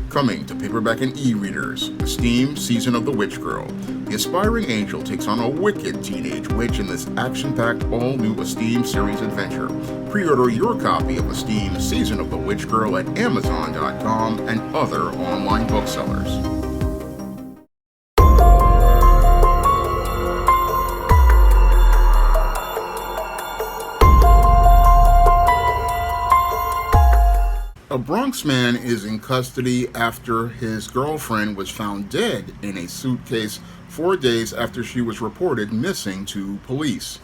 Coming to paperback and e-readers, the Steam Season of the Witch Girl. The aspiring angel takes on a wicked teenage witch in this action-packed all-new Steam series adventure. Pre-order your copy of the Steam Season of the Witch Girl at Amazon.com and other online booksellers. A Bronx man is in custody after his girlfriend was found dead in a suitcase 4 days after she was reported missing to police.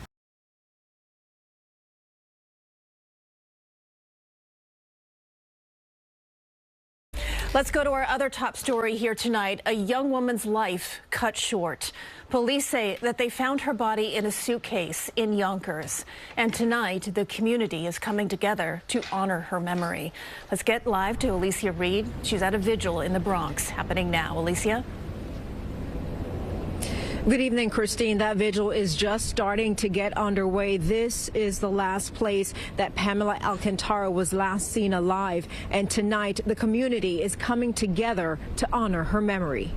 Let's go to our other top story here tonight. A young woman's life cut short. Police say that they found her body in a suitcase in Yonkers. And tonight, the community is coming together to honor her memory. Let's get live to Alicia Reed. She's at a vigil in the Bronx, happening now. Alicia? Good evening, Christine. That vigil is just starting to get underway. This is the last place that Pamela Alcantara was last seen alive. And tonight, the community is coming together to honor her memory.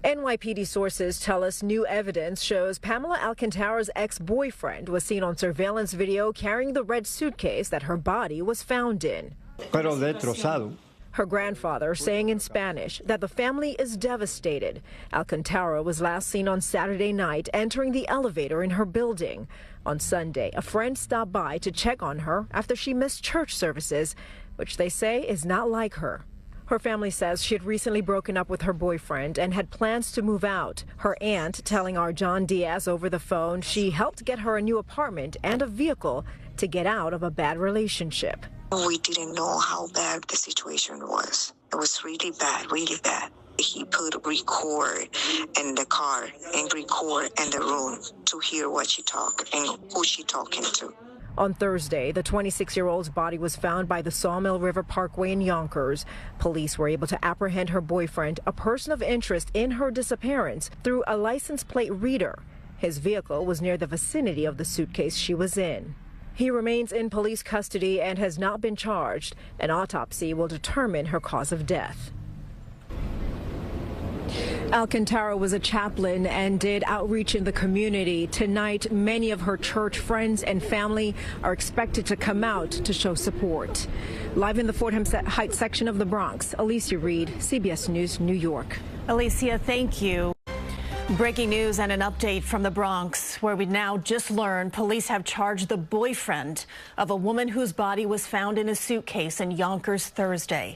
NYPD sources tell us new evidence shows Pamela Alcantara's ex-boyfriend was seen on surveillance video carrying the red suitcase that her body was found in. Pero destrozado. Her grandfather saying in Spanish that the family is devastated. Alcantara was last seen on Saturday night entering the elevator in her building. On Sunday, a friend stopped by to check on her after she missed church services, which they say is not like her. Her family says she had recently broken up with her boyfriend and had plans to move out. Her aunt telling our John Diaz over the phone she helped get her a new apartment and a vehicle to get out of a bad relationship. We didn't know how bad the situation was. It was really bad, really bad. He put record in the car and record in the room to hear what she talk and who she talking to. On Thursday, the 26-year-old's body was found by the Sawmill River Parkway in Yonkers. Police were able to apprehend her boyfriend, a person of interest in her disappearance, through a license plate reader. His vehicle was near the vicinity of the suitcase she was in. He remains in police custody and has not been charged. An autopsy will determine her cause of death. Alcantara was a chaplain and did outreach in the community. Tonight, many of her church friends and family are expected to come out to show support. Live in the Fordham Heights section of the Bronx, Alicia Reed, CBS News, New York. Alicia, thank you. Breaking news and an update from the Bronx, where we now just learned police have charged the boyfriend of a woman whose body was found in a suitcase in Yonkers Thursday.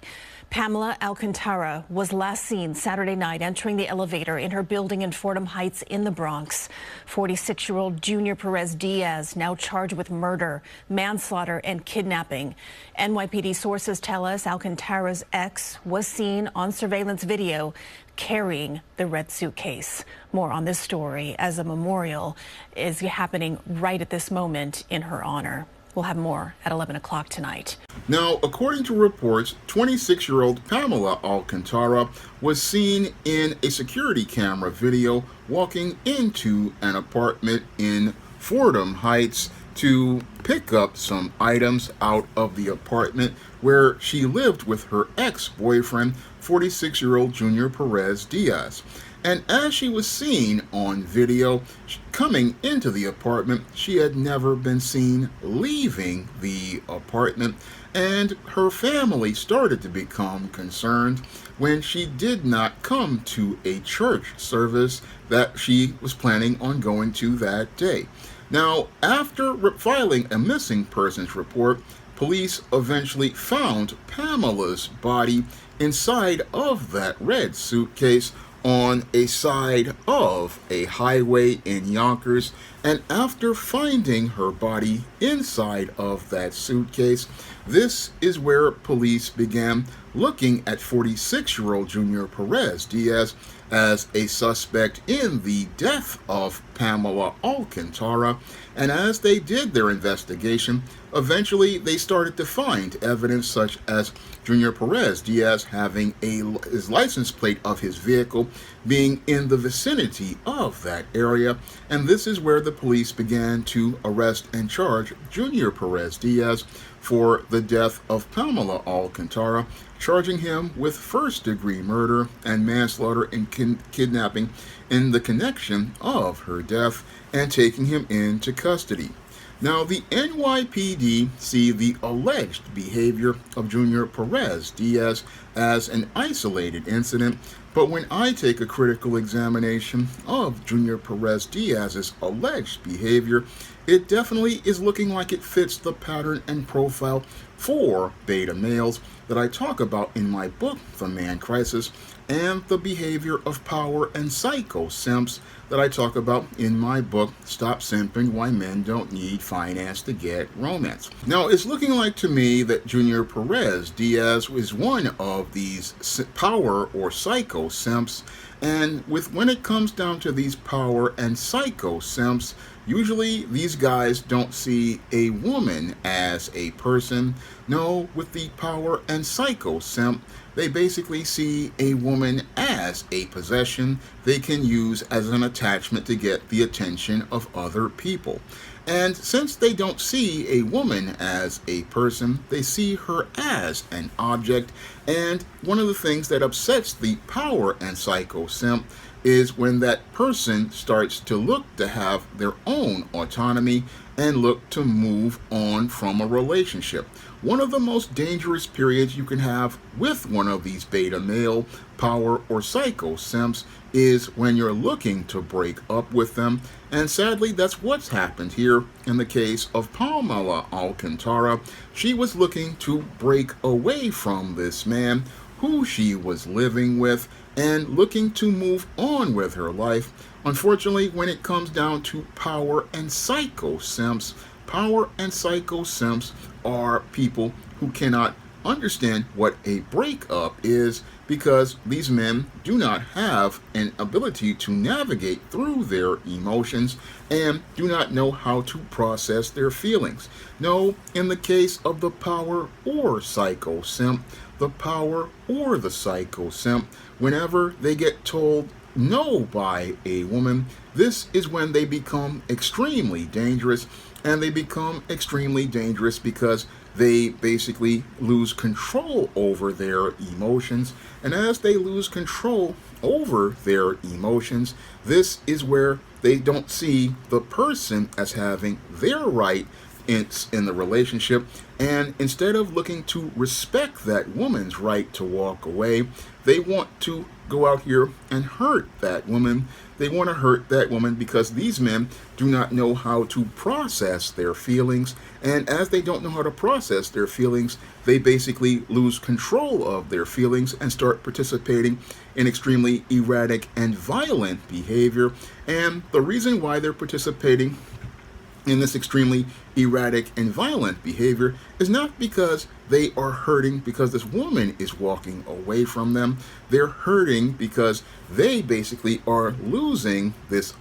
Pamela Alcantara was last seen Saturday night entering the elevator in her building in Fordham Heights in the Bronx. 46-year-old Junior Perez Diaz now charged with murder, manslaughter, and kidnapping. NYPD sources tell us Alcantara's ex was seen on surveillance video carrying the red suitcase. More on this story as a memorial is happening right at this moment in her honor. We'll have more at 11 o'clock tonight. Now, according to reports, 26-year-old Pamela Alcantara was seen in a security camera video walking into an apartment in Fordham Heights to pick up some items out of the apartment where she lived with her ex-boyfriend, 46-year-old Junior Perez Diaz. And as she was seen on video coming into the apartment, she had never been seen leaving the apartment, and her family started to become concerned when she did not come to a church service that she was planning on going to that day. Now, after filing a missing persons report, police eventually found Pamela's body inside of that red suitcase on a side of a highway in Yonkers, and after finding her body inside of that suitcase, this is where police began looking at 46-year-old Junior Perez Diaz as a suspect in the death of Pamela Alcantara. And as they did their investigation, eventually they started to find evidence such as Junior Perez Diaz having his license plate of his vehicle being in the vicinity of that area. And this is where the police began to arrest and charge Junior Perez Diaz for the death of Pamela Alcantara, charging him with first-degree murder and manslaughter and kidnapping in the connection of her death, and taking him into custody. Now, the NYPD see the alleged behavior of Junior Perez Diaz as an isolated incident, but when I take a critical examination of Junior Perez Diaz's alleged behavior, it definitely is looking like it fits the pattern and profile for beta males that I talk about in my book, The Man Crisis, and the behavior of power and psycho simps that I talk about in my book, Stop Simping, Why Men Don't Need Finance to Get Romance. Now, it's looking like to me that Junior Perez Diaz is one of these power or psycho simps, and when it comes down to these power and psycho simps, usually these guys don't see a woman as a person. No, with the power and psycho simp, they basically see a woman as a possession they can use as an attachment to get the attention of other people. And since they don't see a woman as a person, they see her as an object. And one of the things that upsets the power and psycho simp is when that person starts to look to have their own autonomy and look to move on from a relationship. One of the most dangerous periods you can have with one of these beta male, power, or psycho simps is when you're looking to break up with them. And sadly, that's what's happened here in the case of Pamela Alcantara. She was looking to break away from this man who she was living with and looking to move on with her life. Unfortunately, when it comes down to power and psycho simps are people who cannot understand what a breakup is, because these men do not have an ability to navigate through their emotions and do not know how to process their feelings. No, in the case of the power or psycho simp, the power or the psycho simp, whenever they get told no by a woman, this is when they become extremely dangerous. And they become extremely dangerous because they basically lose control over their emotions. And as they lose control over their emotions, this is where they don't see the person as having their right in the relationship. And instead of looking to respect that woman's right to walk away, they want to go out here and hurt that woman. They want to hurt that woman because these men do not know how to process their feelings. And as they don't know how to process their feelings, they basically lose control of their feelings and start participating in extremely erratic and violent behavior. And the reason why they're participating in this extremely erratic and violent behavior is not because they are hurting because this woman is walking away from them. They're hurting because they basically are losing this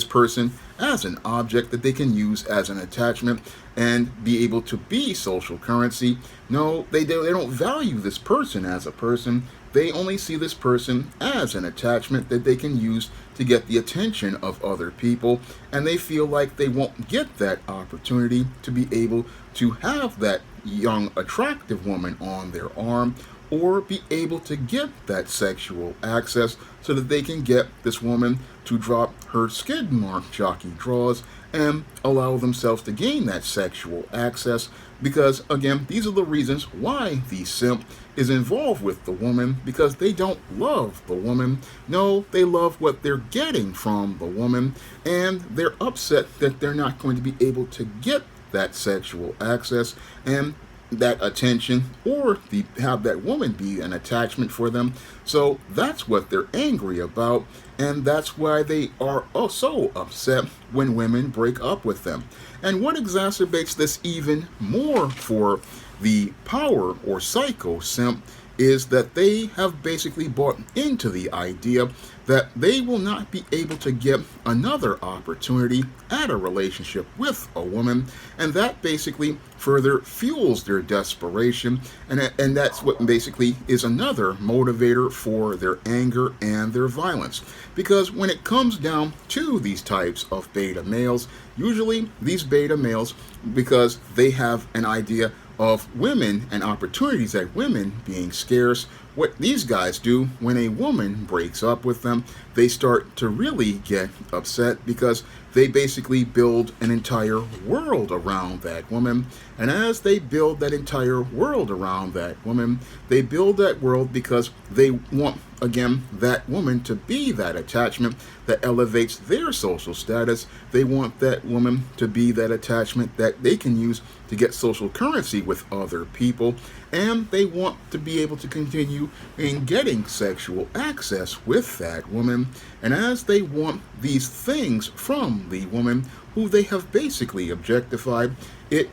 person as an object that they can use as an attachment and be able to be social currency. No, they don't value this person as a person. They only see this person as an attachment that they can use to get the attention of other people, and they feel like they won't get that opportunity to be able to have that young, attractive woman on their arm or be able to get that sexual access so that they can get this woman to drop her skid mark jockey draws and allow themselves to gain that sexual access. Because again, these are the reasons why the simp is involved with the woman, because they don't love the woman. No, they love what they're getting from the woman, and they're upset that they're not going to be able to get that sexual access and that attention, or have that woman be an attachment for them. So that's what they're angry about, and that's why they are so upset when women break up with them. And what exacerbates this even more for the power or psycho simp is that they have basically bought into the idea that they will not be able to get another opportunity at a relationship with a woman, and that basically further fuels their desperation, and that's what basically is another motivator for their anger and their violence. Because when it comes down to these types of beta males, usually these beta males, because they have an idea of women and opportunities at women being scarce, what these guys do when a woman breaks up with them, they start to really get upset because they basically build an entire world around that woman. And as they build that entire world around that woman, they build that world because they want, again, that woman to be that attachment that elevates their social status. They want that woman to be that attachment that they can use to get social currency with other people. And they want to be able to continue in getting sexual access with that woman. And as they want these things from the woman who they have basically objectified, it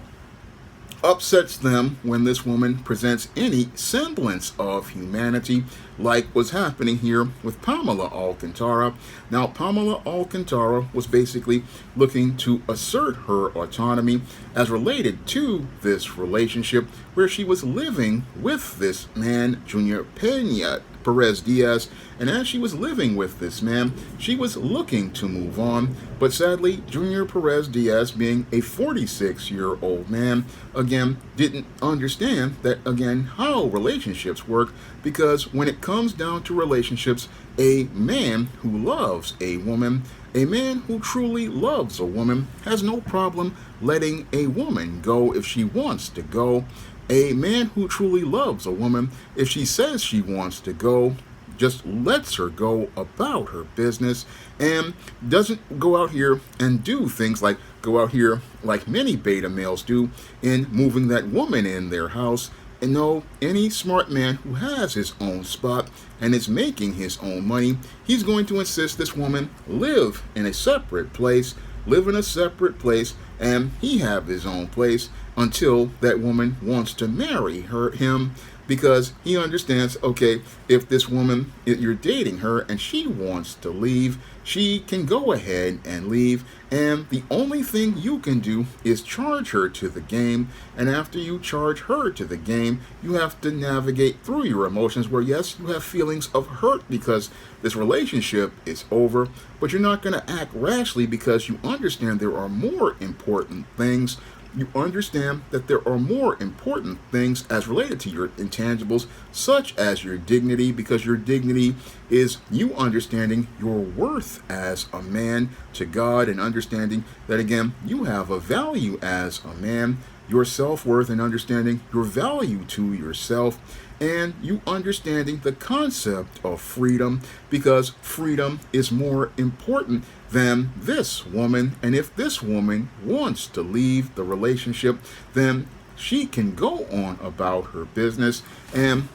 upsets them when this woman presents any semblance of humanity, like what's happening here with Pamela Alcantara. Now, Pamela Alcantara was basically looking to assert her autonomy as related to this relationship where she was living with this man, Junior Perez Diaz, and as she was living with this man, she was looking to move on, but sadly, Junior Perez Diaz, being a 46-year-old man, again, didn't understand that, again, how relationships work, because when it comes down to relationships, a man who loves a woman, a man who truly loves a woman, has no problem letting a woman go if she wants to go. A man who truly loves a woman, if she says she wants to go, just lets her go about her business and doesn't go out here and do things like go out here like many beta males do in moving that woman in their house. And no, any smart man who has his own spot and is making his own money, he's going to insist this woman live in a separate place, and he have his own place until that woman wants to marry him, because he understands, okay, if this woman, if you're dating her and she wants to leave, she can go ahead and leave, and the only thing you can do is charge her to the game. And after you charge her to the game, you have to navigate through your emotions where, yes, you have feelings of hurt because this relationship is over, but you're not going to act rashly because you understand there are more important things. You understand that there are more important things as related to your intangibles, such as your dignity, because your dignity is you understanding your worth as a man to God, and understanding that, again, you have a value as a man, your self-worth, and understanding your value to yourself, and you understanding the concept of freedom, because freedom is more important than this woman. And if this woman wants to leave the relationship, then she can go on about her business. And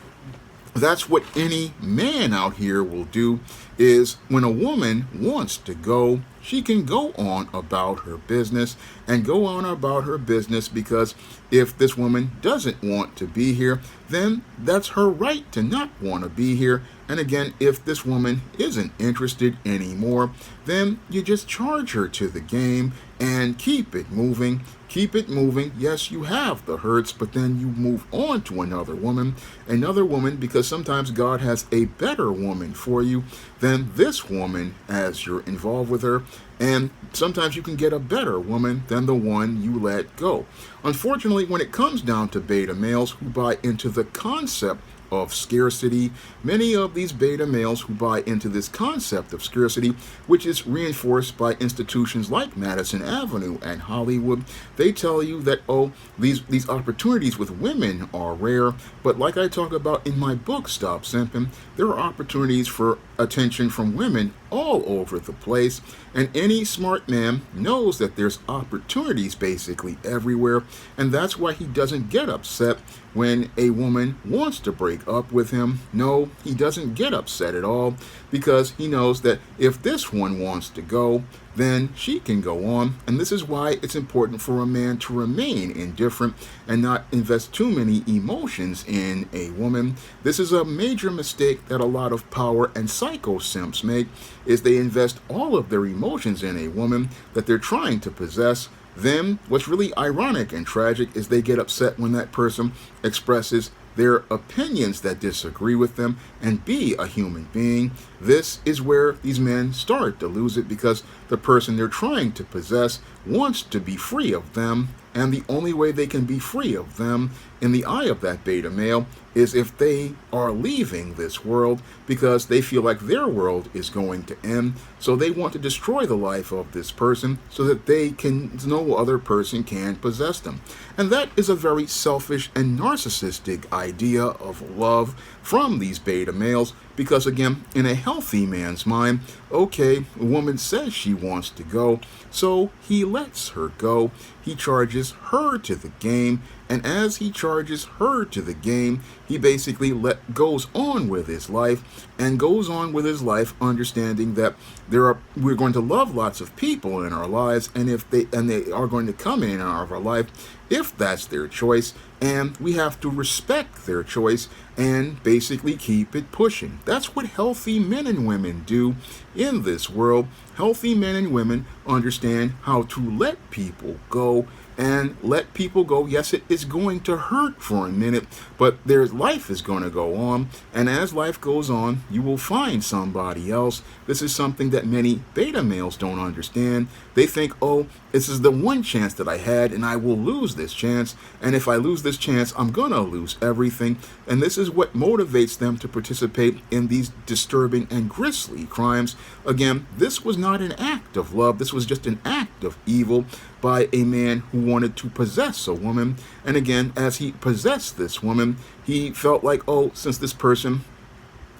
that's what any man out here will do, is when a woman wants to go, she can go on about her business and go on about her business, because if this woman doesn't want to be here, then that's her right to not want to be here. And again, if this woman isn't interested anymore, then you just charge her to the game and keep it moving. Keep it moving. Yes, you have the hurts, but then you move on to another woman, because sometimes God has a better woman for you than this woman as you're involved with her. And sometimes you can get a better woman than the one you let go. Unfortunately, when it comes down to beta males who buy into the concept of scarcity, many of these beta males who buy into this concept of scarcity, which is reinforced by institutions like Madison Avenue and Hollywood, they tell you that, oh, these opportunities with women are rare. But like I talk about in my book, Stop Simping, there are opportunities for attention from women all over the place. And any smart man knows that there's opportunities basically everywhere. And that's why he doesn't get upset when a woman wants to break up with him. No, he doesn't get upset at all, because he knows that if this one wants to go, then she can go on. And this is why it's important for a man to remain indifferent and not invest too many emotions in a woman. This is a major mistake that a lot of power and psycho simps make, is they invest all of their emotions in a woman that they're trying to possess. Then what's really ironic and tragic is they get upset when that person expresses their opinions that disagree with them and be a human being. This is where these men start to lose it, because the person they're trying to possess wants to be free of them and the only way they can be free of them in the eye of that beta male is if they are leaving this world, because they feel like their world is going to end. So they want to destroy the life of this person so that no other person can possess them. And that is a very selfish and narcissistic idea of love from these beta males, because again, in a healthy man's mind, okay, a woman says she wants to go, so he lets her go. He charges her to the game, and as he charges her to the game, he basically goes on with his life, and goes on with his life understanding that we're going to love lots of people in our lives, and they are going to come in our life if that's their choice, and we have to respect their choice and basically keep it pushing. That's what healthy men and women do in this world. Healthy men and women understand how to let people go, and let people go. Yes, it is going to hurt for a minute, but their life is going to go on, and as life goes on, you will find somebody else. This is something that many beta males don't understand. They think, oh, this is the one chance that I had, and I will lose this chance, and if I lose this chance, I'm gonna lose everything. And this is what motivates them to participate in these disturbing and grisly crimes. Again, this was not an act of love. This was just an act of evil by a man who wanted to possess a woman. And again, as he possessed this woman, he felt like, oh, since this person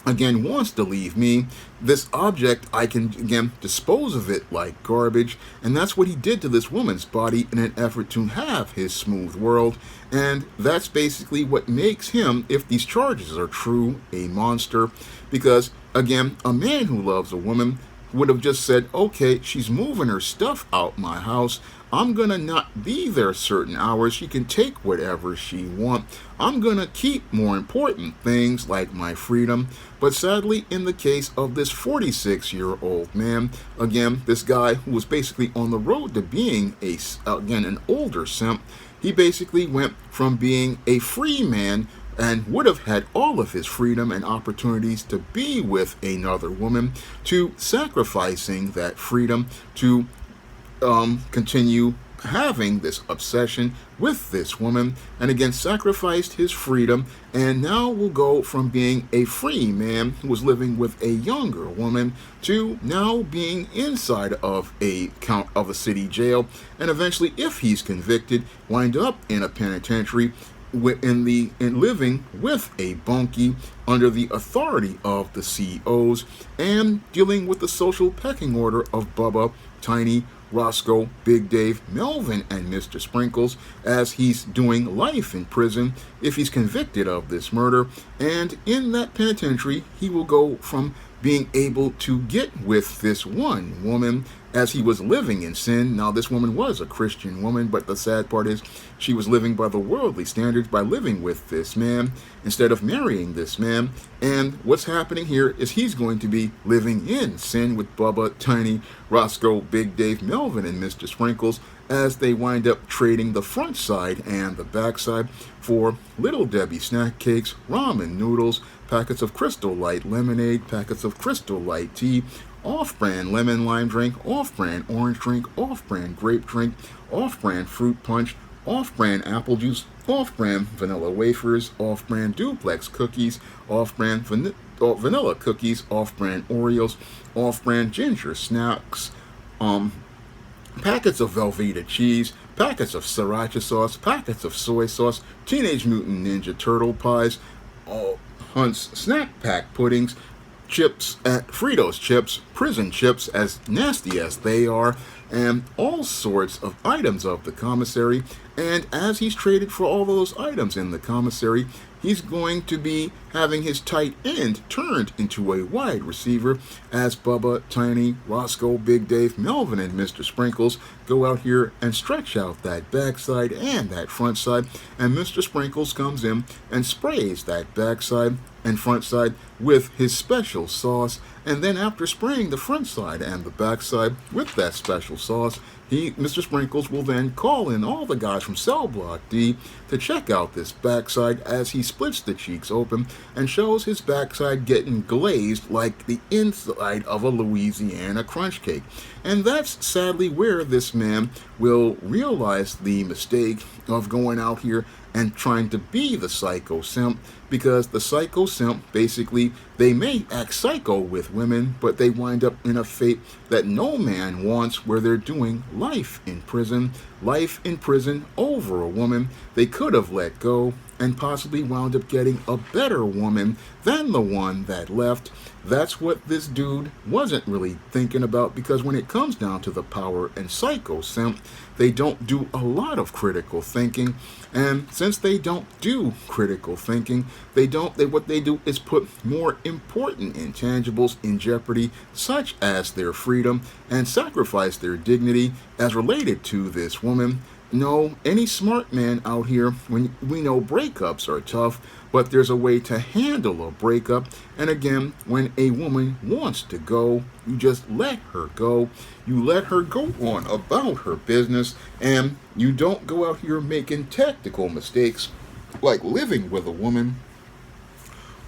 again wants to leave me, this object, I can again dispose of it like garbage. And that's what he did to this woman's body in an effort to have his smooth world. And that's basically what makes him, if these charges are true, a monster. Because again, a man who loves a woman would have just said, okay, she's moving her stuff out my house, I'm gonna not be there certain hours, she can take whatever she wants, I'm gonna keep more important things like my freedom. But sadly, in the case of this 46-year-old man, again, this guy who was basically on the road to being an older simp, he basically went from being a free man and would have had all of his freedom and opportunities to be with another woman, to sacrificing that freedom to continue having this obsession with this woman, and again sacrificed his freedom, and now will go from being a free man who was living with a younger woman to now being inside of a city jail, and eventually, if he's convicted, wind up in a penitentiary in living with a bunkie under the authority of the COs, and dealing with the social pecking order of Bubba, Tiny, Roscoe, Big Dave, Melvin, and Mr. Sprinkles, as he's doing life in prison if he's convicted of this murder. And in that penitentiary, he will go from being able to get with this one woman as he was living in sin. Now, this woman was a Christian woman, but the sad part is she was living by the worldly standards by living with this man instead of marrying this man. And what's happening here is he's going to be living in sin with Bubba, Tiny, Roscoe, Big Dave, Melvin, and Mr. Sprinkles, as they wind up trading the front side and the back side for Little Debbie snack cakes, ramen noodles, packets of Crystal Light lemonade, packets of Crystal Light tea, off-brand lemon lime drink, off-brand orange drink, off-brand grape drink, off-brand fruit punch, off-brand apple juice, off-brand vanilla wafers, off-brand duplex cookies, off-brand vanilla cookies, off-brand Oreos, off-brand ginger snacks, packets of Velveeta cheese, packets of sriracha sauce, packets of soy sauce, Teenage Mutant Ninja Turtle pies, Hunt's snack pack puddings, chips, Fritos chips, prison chips, as nasty as they are, and all sorts of items of the commissary. And as he's traded for all those items in the commissary, he's going to be having his tight end turned into a wide receiver as Bubba, Tiny, Roscoe, Big Dave, Melvin, and Mr. Sprinkles go out here and stretch out that backside and that front side, and Mr. Sprinkles comes in and sprays that backside and front side with his special sauce. And then after spraying the front side and the back side with that special sauce, Mr. Sprinkles will then call in all the guys from Cell Block D to check out this backside as he splits the cheeks open and shows his backside getting glazed like the inside of a Louisiana crunch cake. And that's sadly where this man will realize the mistake of going out here and trying to be the psycho simp, because the psycho simp, basically, they may act psycho with women, but they wind up in a fate that no man wants, where they're doing life in prison over a woman they could have let go, and possibly wound up getting a better woman than the one that left. That's what this dude wasn't really thinking about, because when it comes down to the power and psycho simp, they don't do a lot of critical thinking. And since they don't do critical thinking, what they do is put more important intangibles in jeopardy, such as their freedom, and sacrifice their dignity as related to this woman. No, any smart man out here, when we know breakups are tough, but there's a way to handle a breakup. And again, when a woman wants to go, you just let her go. You let her go on about her business, and you don't go out here making tactical mistakes like living with a woman.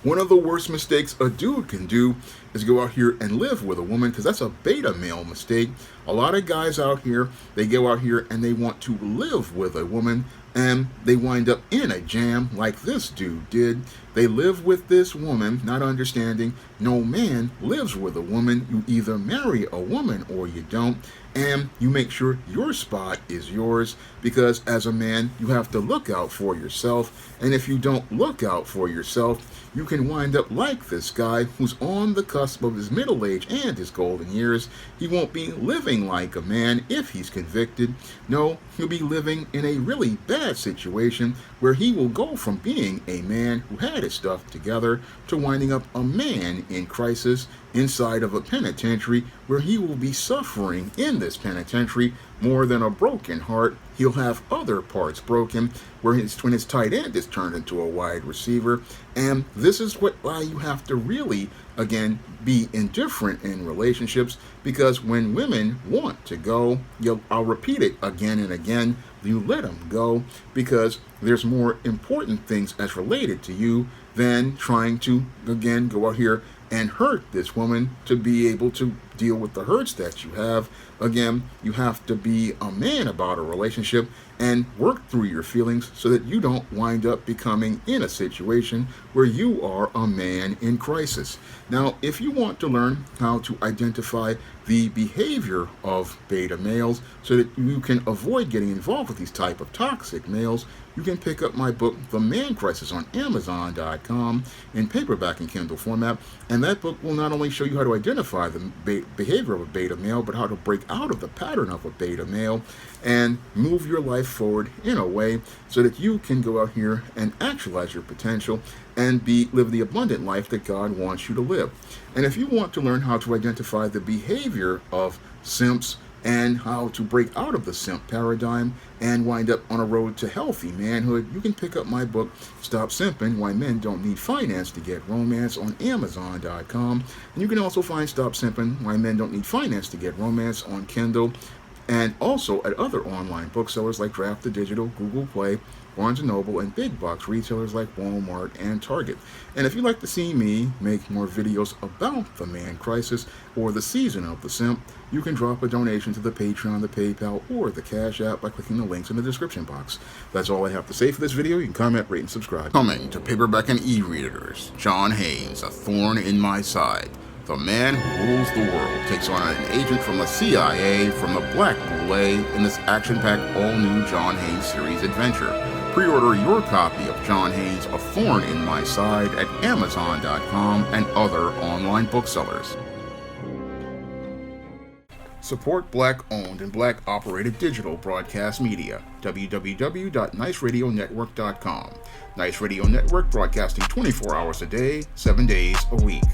One of the worst mistakes a dude can do is go out here and live with a woman, because that's a beta male mistake. A lot of guys out here, they go out here and they want to live with a woman, and they wind up in a jam like this dude did. They live with this woman, not understanding no man lives with a woman. You either marry a woman or you don't, and you make sure your spot is yours, because as a man, you have to look out for yourself. And if you don't look out for yourself, you can wind up like this guy who's on the cusp of his middle age and his golden years. He won't be living like a man if he's convicted. No, he'll be living in a really bad situation, where he will go from being a man who had his stuff together to winding up a man in crisis inside of a penitentiary, where he will be suffering in this penitentiary more than a broken heart. He'll have other parts broken, when his tight end is turned into a wide receiver. And this is why you have to really, again, be indifferent in relationships, because when women want to go, I'll repeat it again and again, you let them go, because there's more important things as related to you than trying to, again, go out here and hurt this woman to be able to deal with the hurts that you have. Again, you have to be a man about a relationship and work through your feelings, so that you don't wind up becoming in a situation where you are a man in crisis. Now, if you want to learn how to identify the behavior of beta males so that you can avoid getting involved with these type of toxic males, you can pick up my book, The Man Crisis, on Amazon.com in paperback and Kindle format. And that book will not only show you how to identify the behavior of a beta male, but how to break out of the pattern of a beta male and move your life forward in a way so that you can go out here and actualize your potential and live the abundant life that God wants you to live. And if you want to learn how to identify the behavior of simps and how to break out of the simp paradigm and wind up on a road to healthy manhood, you can pick up my book, Stop Simping, Why Men Don't Need Finance to Get Romance, on Amazon.com. And you can also find Stop Simping, Why Men Don't Need Finance to Get Romance on Kindle, and also at other online booksellers like Draft the Digital, Google Play, Barnes & Noble, and big box retailers like Walmart and Target. And if you'd like to see me make more videos about the man crisis or the season of the simp, you can drop a donation to the Patreon, the PayPal, or the Cash App by clicking the links in the description box. That's all I have to say for this video. You can comment, rate, and subscribe. Coming to paperback and e-readers, John Haynes, A Thorn in My Side. The man who rules the world takes on an agent from the CIA from the Black Boule in this action-packed all-new John Haynes series adventure. Pre-order your copy of John Haynes' A Thorn in My Side at Amazon.com and other online booksellers. Support Black-owned and Black-operated digital broadcast media. www.niceradionetwork.com. Nice Radio Network, broadcasting 24 hours a day, 7 days a week.